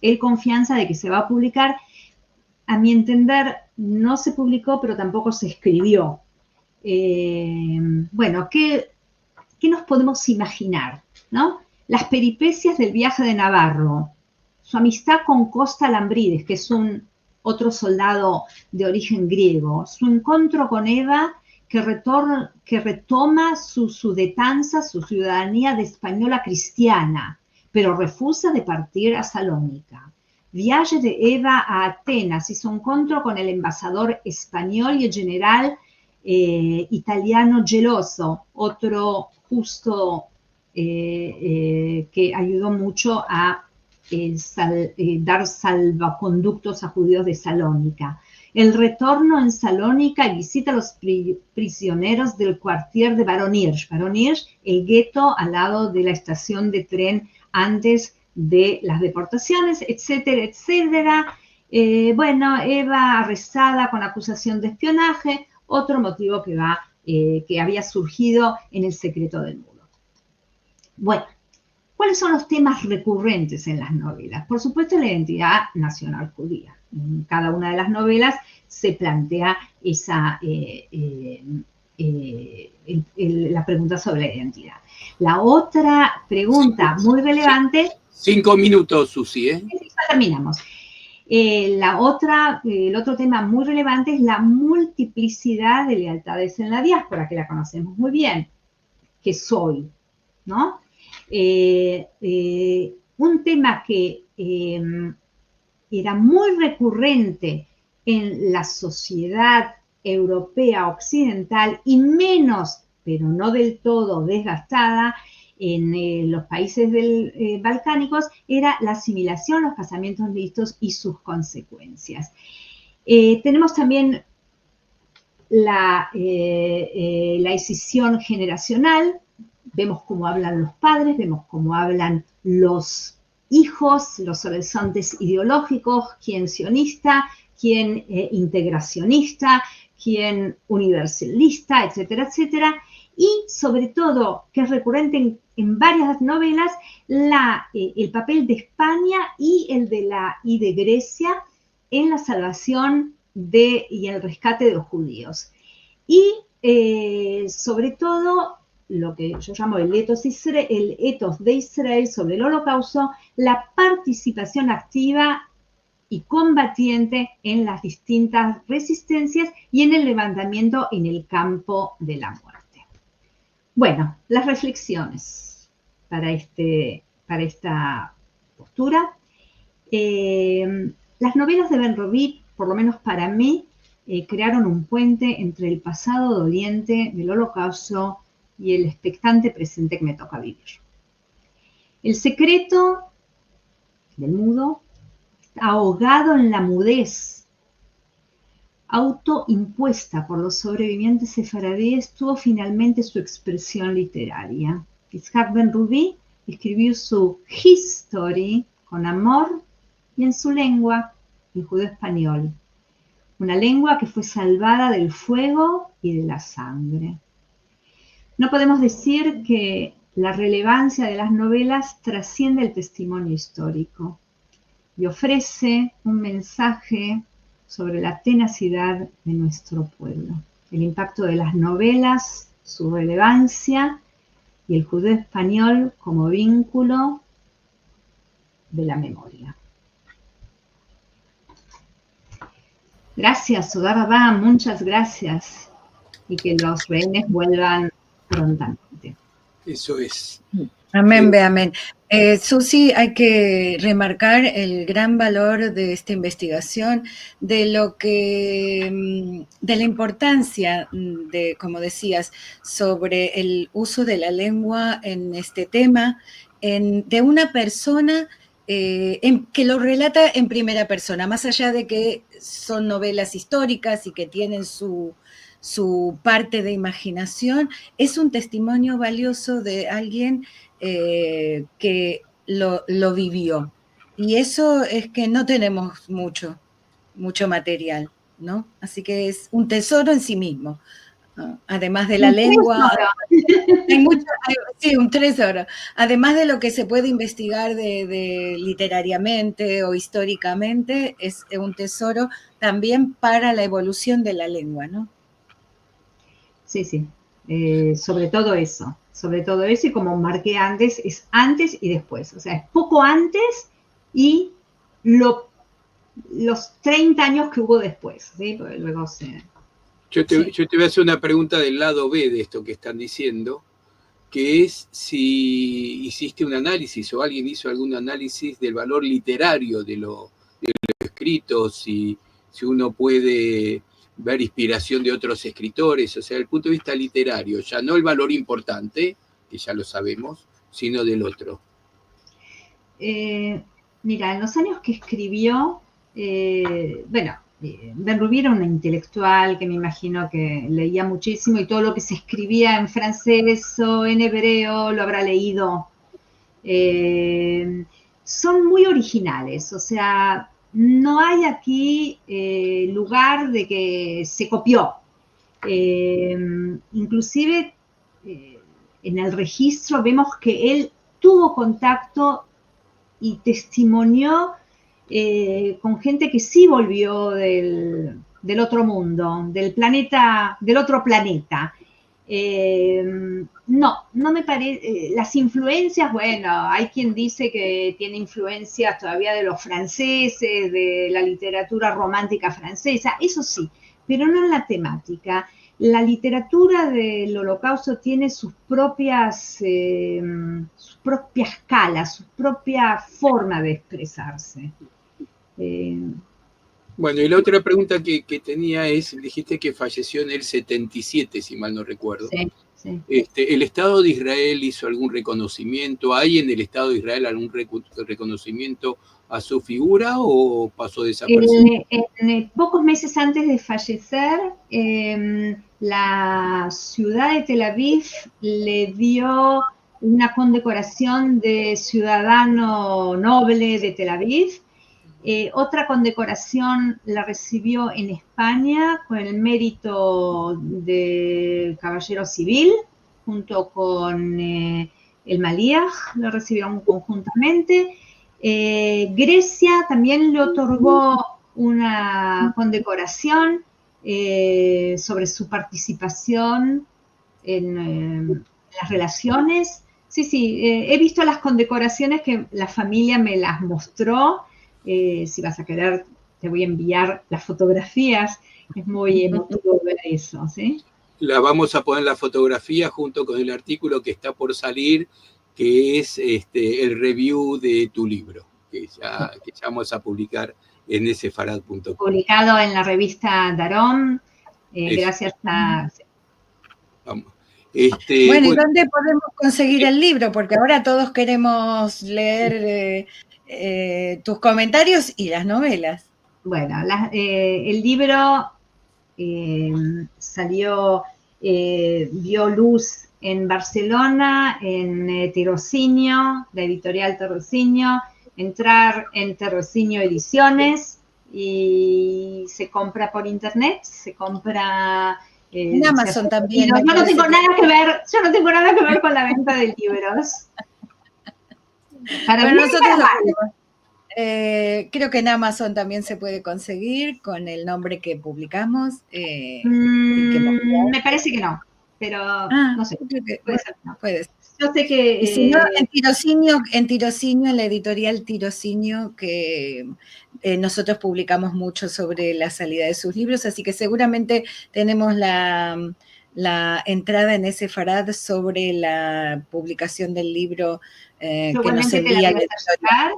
él confianza de que se va a publicar. A mi entender, no se publicó, pero tampoco se escribió. Bueno, ¿qué nos podemos imaginar, ¿no? Las peripecias del viaje de Navarro, su amistad con Costa Lambrides, que es otro soldado de origen griego, su encuentro con Eva, que retoma su sudetanza, su ciudadanía de española cristiana, pero refusa de partir a Salónica. Viaje de Eva a Atenas y su encuentro con el embajador español y el general italiano Geloso, otro justo que ayudó mucho a dar salvaconductos a judíos de Salónica. El retorno en Salónica y visita a los prisioneros del cuartier de Voronezh. Voronezh, el gueto al lado de la estación de tren antes de las deportaciones, etcétera, etcétera. Bueno, Eva arrestada con acusación de espionaje, otro motivo que había surgido en el secreto del muro. Bueno, ¿cuáles son los temas recurrentes en las novelas? Por supuesto, la identidad nacional judía. En cada una de las novelas se plantea la pregunta sobre la identidad. La otra pregunta muy relevante... 5 minutos, Susi, ¿eh? Ya terminamos. El otro tema muy relevante es la multiplicidad de lealtades en la diáspora, que la conocemos muy bien, que soy, ¿no? Un tema que era muy recurrente en la sociedad europea occidental y menos, pero no del todo desgastada, en los países balcánicos, era la asimilación, los casamientos mixtos y sus consecuencias. Tenemos también la escisión generacional. Vemos cómo hablan los padres, vemos cómo hablan los hijos, los horizontes ideológicos, quién sionista, quién integracionista, quién universalista, etcétera, etcétera. Y sobre todo, que es recurrente en varias novelas, el papel de España y de Grecia en la salvación y el rescate de los judíos. Y sobre todo, lo que yo llamo el etos de Israel sobre el Holocausto, la participación activa y combatiente en las distintas resistencias y en el levantamiento en el campo de la muerte. Bueno, las reflexiones para esta postura. Las novelas de Ben-Rubí, por lo menos para mí, crearon un puente entre el pasado doliente del Holocausto y el expectante presente que me toca vivir. El secreto del mudo, ahogado en la mudez autoimpuesta por los sobrevivientes sefaradíes, tuvo finalmente su expresión literaria. Yitzhak Ben-Rubí escribió su History con amor y en su lengua, el judío español. Una lengua que fue salvada del fuego y de la sangre. No podemos decir que la relevancia de las novelas trasciende el testimonio histórico y ofrece un mensaje sobre la tenacidad de nuestro pueblo, el impacto de las novelas, su relevancia y el judeo español como vínculo de la memoria. Gracias, Toda Rabá, muchas gracias, y que los rehenes vuelvan prontamente. Eso es. Amén, amén. Susi, hay que remarcar el gran valor de esta investigación, de lo que, de la importancia de, como decías, sobre el uso de la lengua en este tema, de una persona que lo relata en primera persona, más allá de que son novelas históricas y que tienen su parte de imaginación, es un testimonio valioso de alguien que lo vivió. Y eso es que no tenemos mucho material, ¿no? Así que es un tesoro en sí mismo. Además de la lengua, sí, un tesoro. Además de lo que se puede investigar de literariamente o históricamente, es un tesoro también para la evolución de la lengua, ¿no? Sí, sí. Sobre todo eso, y como marqué antes, es antes y después. O sea, es poco antes y los 30 años que hubo después, ¿sí? Porque luego Yo te voy a hacer una pregunta del lado B de esto que están diciendo, que es si hiciste un análisis o alguien hizo algún análisis del valor literario de lo escrito, si uno puede ver inspiración de otros escritores, o sea, desde el punto de vista literario, ya no el valor importante, que ya lo sabemos, sino del otro. Mira, en los años que escribió, Benrubí era una intelectual que me imagino que leía muchísimo y todo lo que se escribía en francés o en hebreo lo habrá leído. Son muy originales, o sea, no hay aquí lugar de que se copió. Inclusive en el registro vemos que él tuvo contacto y testimonió con gente que sí volvió del otro mundo, del otro planeta. No me parece, las influencias, bueno, hay quien dice que tiene influencias todavía de los franceses, de la literatura romántica francesa, eso sí, pero no en la temática. La literatura del Holocausto tiene sus propias escalas, su propia forma de expresarse. Bueno, y la otra pregunta que tenía es, dijiste que falleció en el 77, si mal no recuerdo. Sí, sí. ¿El Estado de Israel hizo algún reconocimiento? ¿Hay en el Estado de Israel algún reconocimiento a su figura o pasó desapercibido? Pocos meses antes de fallecer, la ciudad de Tel Aviv le dio una condecoración de ciudadano noble de Tel Aviv. Otra condecoración la recibió en España con el mérito de caballero civil, junto con el Maliaj, lo recibieron conjuntamente. Grecia también le otorgó una condecoración sobre su participación en las relaciones. Sí, he visto las condecoraciones que la familia me las mostró. Si vas a querer, te voy a enviar las fotografías. Es muy emotivo ver eso, ¿sí? La vamos a poner la fotografía junto con el artículo que está por salir, que es el review de tu libro, que ya vamos a publicar en sefarad.com. Publicado en la revista Darom, gracias a... Vamos. Bueno, ¿y dónde podemos conseguir el libro? Porque ahora todos queremos leer tus comentarios y las novelas. Bueno, el libro vio luz en Barcelona, en Terrocinio, la editorial Terrocinio, entrar en Terrocinio Ediciones y se compra por internet, se compra En Amazon también. Yo no tengo nada que ver con la venta de libros. Para nosotros creo que en Amazon también se puede conseguir con el nombre que publicamos. Me parece que no, pero no sé. Puede ser, no. Puede ser. Yo sé que... Y si no, en Tirocinio, en la editorial Tirocinio, que nosotros publicamos mucho sobre la salida de sus libros, así que seguramente tenemos la entrada en ese Farad sobre la publicación del libro que nos envía la editorial.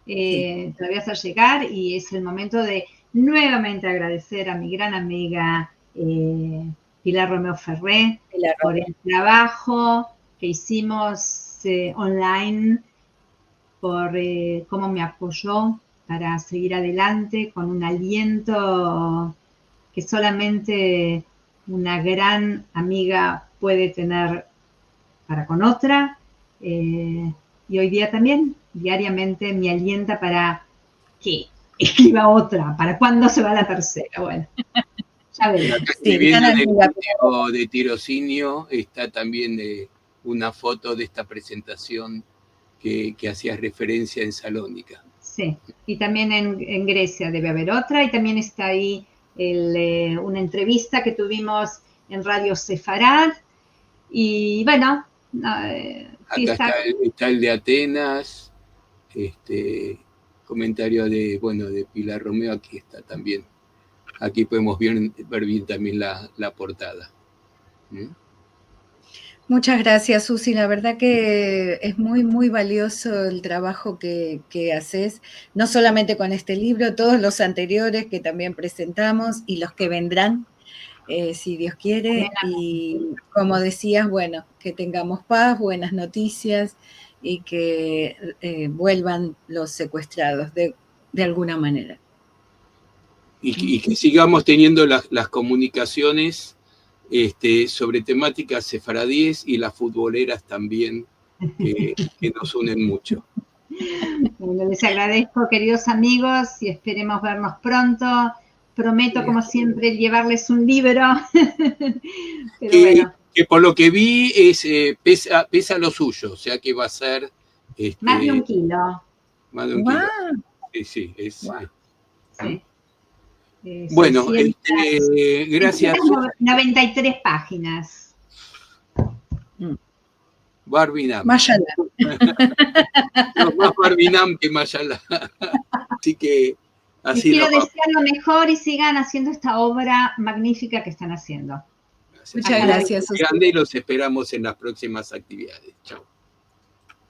Te lo voy a hacer llegar y es el momento de nuevamente agradecer a mi gran amiga Pilar Romeo Ferré por el trabajo que hicimos online, por cómo me apoyó para seguir adelante con un aliento que solamente una gran amiga puede tener para con otra. Y hoy día también, diariamente, me alienta para que escriba otra. ¿Para cuándo se va la tercera? Bueno, ya veremos. Sí, viendo en el video de Tirocinio está también una foto de esta presentación que hacía referencia en Salónica. Sí, y también en Grecia debe haber otra, y también está ahí una entrevista que tuvimos en Radio Sefarad, y bueno... Acá está el de Atenas, comentario de Pilar Romeo, aquí está también. Aquí podemos ver bien también la portada. Muchas gracias, Susi. La verdad que es muy, muy valioso el trabajo que haces, no solamente con este libro, todos los anteriores que también presentamos y los que vendrán, si Dios quiere. Y como decías, bueno, que tengamos paz, buenas noticias y que vuelvan los secuestrados de alguna manera. Y que sigamos teniendo las comunicaciones sobre temáticas sefaradíes y las futboleras también, que nos unen mucho. Bueno, les agradezco, queridos amigos, y esperemos vernos pronto. Prometo, como siempre, llevarles un libro. Pero bueno. Que por lo que vi pesa lo suyo, o sea que va a ser... más de 1 kilo. Más de 1 kilo. Sí, sí. Bueno, gracias. 93 páginas. Barbinam. Mashallah. No, más Barbinam que Mashallah. Así que así. Les quiero desear lo mejor y sigan haciendo esta obra magnífica que están haciendo. Muchas gracias. Y los esperamos en las próximas actividades. Chao.